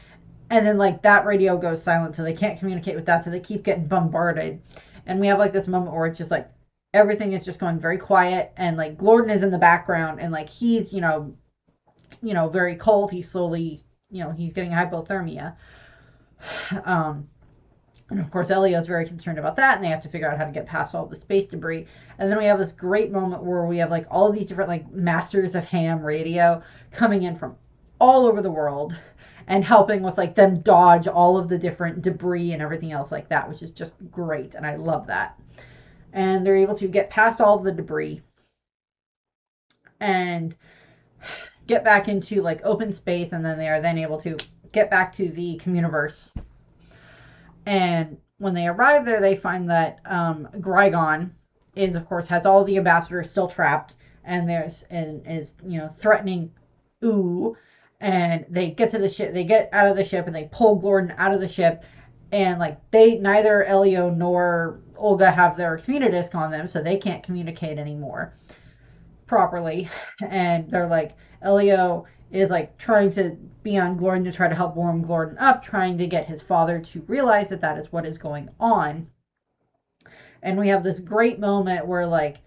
And then like that radio goes silent, so they can't communicate with that, so they keep getting bombarded. And we have like this moment where it's just like everything is just going very quiet, and like Glorden is in the background, and like he's very cold. He's slowly he's getting hypothermia. And of course, Elio's very concerned about that, and they have to figure out how to get past all the space debris. And then we have this great moment where we have like all of these different like masters of ham radio coming in from all over the world and helping with like them dodge all of the different debris and everything else like that, which is just great, and I love that. And they're able to get past all of the debris and get back into like open space, and then they are then able to get back to the communiverse. And when they arrive there, they find that Grygon is, of course, has all the ambassadors still trapped, and is threatening Ooh. And they get to the ship, they get out of the ship, and they pull Glorden out of the ship, and like neither Elio nor Olga have their communidisc on them, so they can't communicate anymore properly. And they're like, Elio is like trying to be on Glorden to try to help warm Glorden up, trying to get his father to realize that that is what is going on. And we have this great moment where like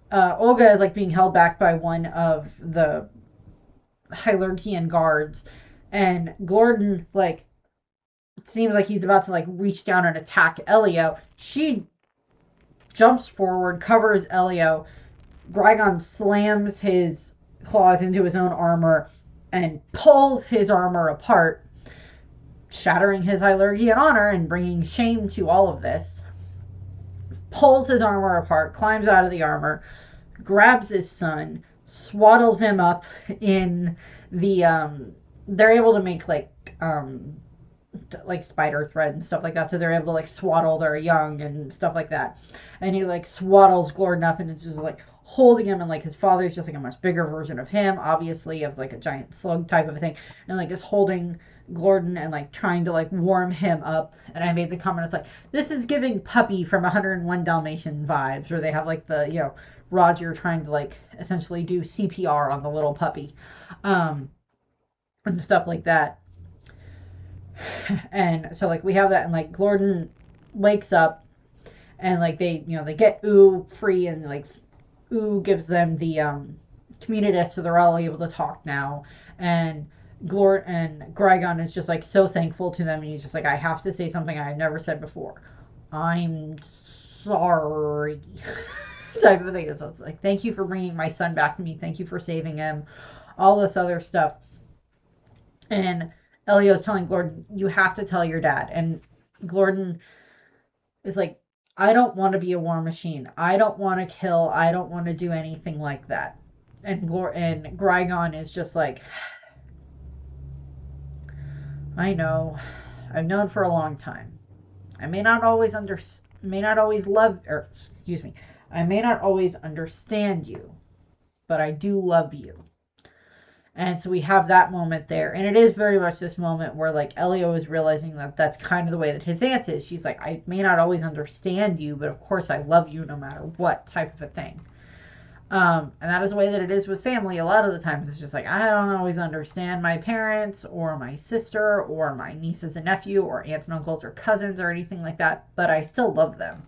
Olga is like being held back by one of the Hylergian guards, and Glorden like seems like he's about to like reach down and attack Elio. She jumps forward, covers Elio. Grygon slams his claws into his own armor and pulls his armor apart, shattering his Hylergian honor and bringing shame to all of this. Pulls his armor apart, climbs out of the armor, grabs his son, swaddles him up in the they're able to make like spider thread and stuff like that, so they're able to like swaddle their young and stuff like that. And he like swaddles Glorden up, and it's just like holding him, and like his father's just like a much bigger version of him, obviously, of like a giant slug type of thing, and like is holding Glorden and like trying to like warm him up. And I made the comment, it's like, this is giving Puppy from 101 Dalmatian vibes, where they have like the Roger trying to like essentially do CPR on the little puppy, and stuff like that. And so like we have that, and like Glorden wakes up, and like they get Ooh free, and like Ooh gives them the communidist, so they're all able to talk now. And Grygon is just like so thankful to them, and he's just like, I have to say something I've never said before. I'm sorry. Type of thing. So it's like, thank you for bringing my son back to me. Thank you for saving him. All this other stuff. And Elio's telling Glorden, you have to tell your dad. And Glorden is like, I don't want to be a war machine. I don't want to kill. I don't want to do anything like that. And Grygon is just like, I know. I've known for a long time. I may not always love, or excuse me, I may not always understand you, but I do love you. And so we have that moment there. And it is very much this moment where, like, Elio is realizing that that's kind of the way that his aunt is. She's like, I may not always understand you, but of course I love you no matter what, type of a thing. And that is the way that it is with family. A lot of the times it's just like, I don't always understand my parents or my sister or my nieces and nephew or aunts and uncles or cousins or anything like that, but I still love them,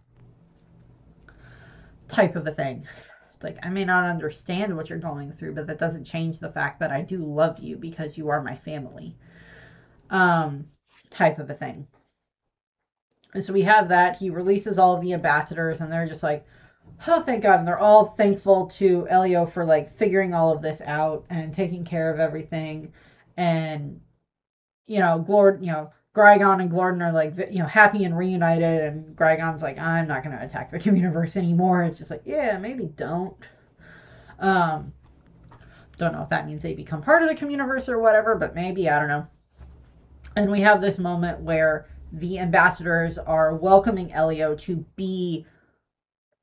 type of a thing. It's like, I may not understand what you're going through, but that doesn't change the fact that I do love you because you are my family, um, type of a thing. And so we have that. He releases all of the ambassadors, and they're just like, oh, thank God. And they're all thankful to Elio for, like, figuring all of this out and taking care of everything. And, Grigon and Glorden are, like, happy and reunited. And Grigon's like, I'm not going to attack the Communiverse anymore. It's just like, yeah, maybe don't. Um, don't know if that means they become part of the Communiverse or whatever, but maybe, I don't know. And we have this moment where the ambassadors are welcoming Elio to be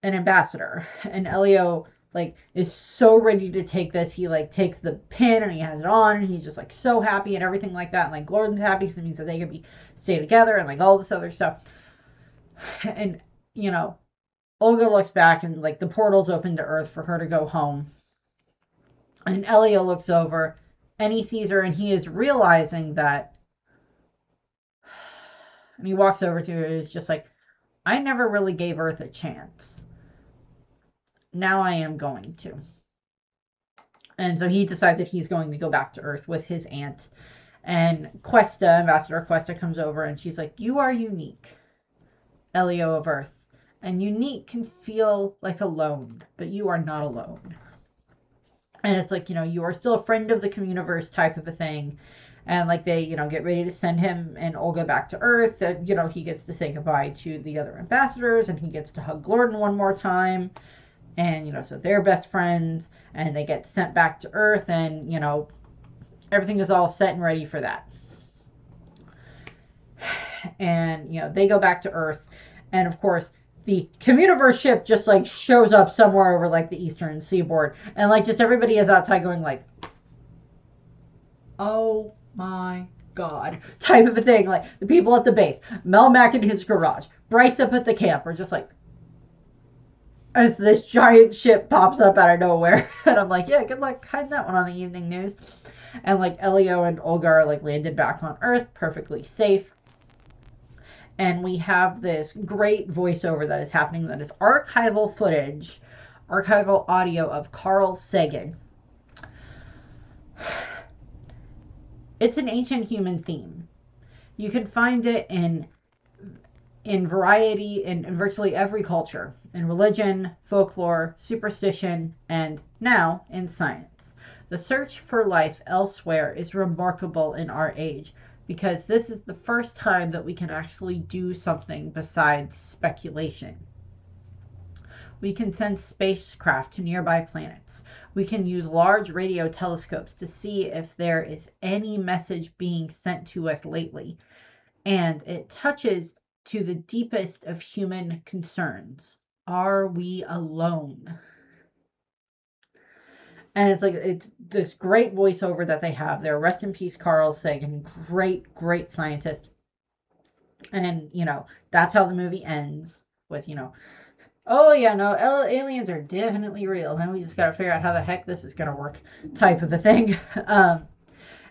an ambassador, and Elio, like, is so ready to take this. He, like, takes the pin and he has it on, and he's just, like, so happy and everything like that. And, like, Gordon's happy because it means that they can stay together and, like, all this other stuff. And, Olga looks back and, like, the portal's open to Earth for her to go home. And Elio looks over and he sees her, and he is realizing that, and he walks over to her and is just like, I never really gave Earth a chance. Now I am going to. And so he decides that he's going to go back to Earth with his aunt. And Ambassador Questa, comes over and she's like, you are unique, Elio of Earth. And unique can feel like alone, but you are not alone. And it's like, you are still a friend of the Communiverse, type of a thing. And, like, they, get ready to send him and Olga back to Earth. And, he gets to say goodbye to the other ambassadors, and he gets to hug Glorden one more time. And, so they're best friends, and they get sent back to Earth, and, everything is all set and ready for that. And, they go back to Earth, and of course, the Communiverse ship just, like, shows up somewhere over, like, the eastern seaboard, and, like, just everybody is outside going, like, oh my God, type of a thing. Like, the people at the base, Mel Mack in his garage, Bryce up at the camp are just like, as this giant ship pops up out of nowhere. And I'm like, yeah, good luck hiding that one on the evening news. And, like, Elio and Olga are, like, landed back on Earth, perfectly safe. And we have this great voiceover that is happening that is archival footage, archival audio of Carl Sagan. It's an ancient human theme. You can find it in variety in virtually every culture, in religion, folklore, superstition, and now in science. The search for life elsewhere is remarkable in our age, because this is the first time that we can actually do something besides speculation. We can send spacecraft to nearby planets. We can use large radio telescopes to see if there is any message being sent to us lately. And it touches to the deepest of human concerns. Are we alone? And it's like, it's this great voiceover that they have there. Rest in peace, Carl Sagan. Great, great scientist. And, that's how the movie ends with, oh yeah, no, aliens are definitely real. Now we just got to figure out how the heck this is going to work, type of a thing.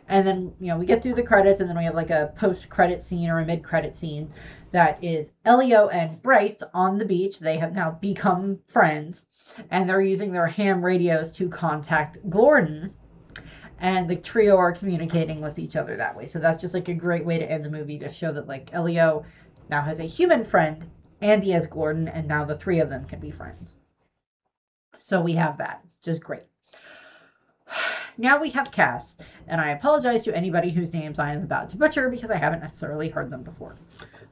And then, we get through the credits, and then we have, like, a post-credit scene or a mid-credit scene that is Elio and Bryce on the beach. They have now become friends, and they're using their ham radios to contact Glorden, and the trio are communicating with each other that way. So that's just, like, a great way to end the movie, to show that, like, Elio now has a human friend, and he has Glorden, and now the three of them can be friends. So we have that, which is great. Now we have cast, and I apologize to anybody whose names I am about to butcher because I haven't necessarily heard them before.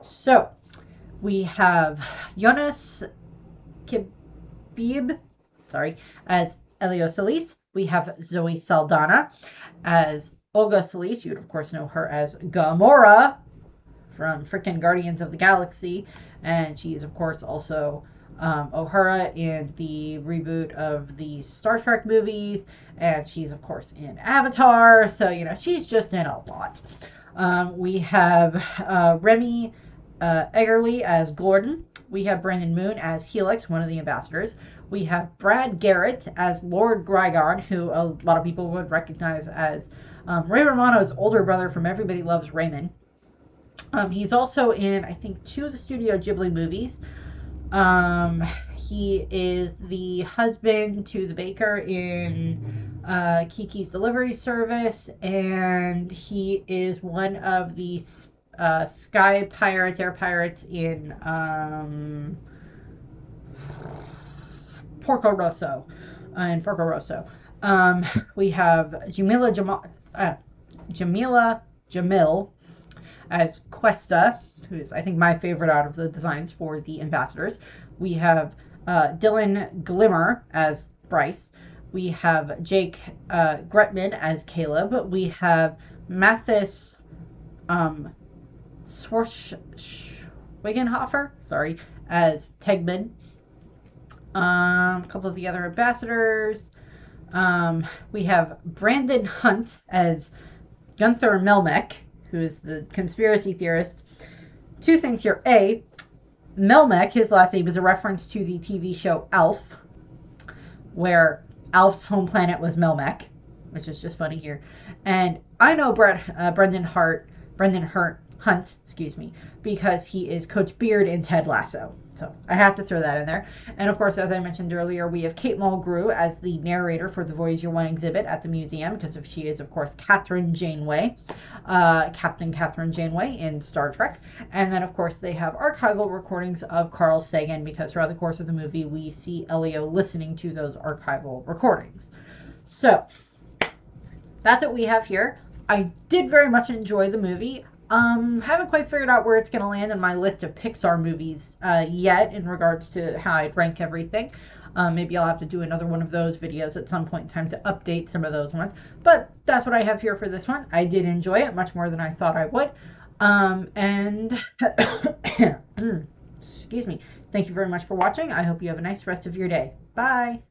So we have Jonas Khabib, as Elio Solis. We have Zoe Saldana as Olga Solis. You would, of course, know her as Gamora from frickin' Guardians of the Galaxy. And she's, of course, also O'Hara in the reboot of the Star Trek movies, and she's of course in Avatar. So she's just in a lot. We have Remy Eggerly as Gordon. We have Brandon Moon as Helix, one of the ambassadors. We have Brad Garrett as Lord Grygon, who a lot of people would recognize as Ray Romano's older brother from Everybody Loves Raymond. He's also in, I think, 2 of the Studio Ghibli movies. He is the husband to the baker in Kiki's Delivery Service, and he is one of the sky pirates, air pirates in Porco Rosso. We have Jamila Jamil as Questa, who is, I think, my favorite out of the designs for the ambassadors. We have Dylan Glimmer as Bryce. We have Jake Gretman as Caleb. We have Mathis Schwigenhofer, as Tegman. A couple of the other ambassadors. We have Brandon Hunt as Gunther Melmek, who is the conspiracy theorist. 2 things here. A, Melmek, his last name, is a reference to the TV show Alf, where Alf's home planet was Melmek, which is just funny here. And I know Brendan Hunt, because he is Coach Beard in Ted Lasso. So I have to throw that in there. And of course, as I mentioned earlier, we have Kate Mulgrew as the narrator for the Voyager 1 exhibit at the museum, because she is, of course, Captain Janeway in Star Trek. And then, of course, they have archival recordings of Carl Sagan, because throughout the course of the movie, we see Elio listening to those archival recordings. So that's what we have here. I did very much enjoy the movie. Haven't quite figured out where it's going to land in my list of Pixar movies yet in regards to how I'd rank everything. Maybe I'll have to do another one of those videos at some point in time to update some of those ones. But that's what I have here for this one. I did enjoy it much more than I thought I would. And excuse me. Thank you very much for watching. I hope you have a nice rest of your day. Bye.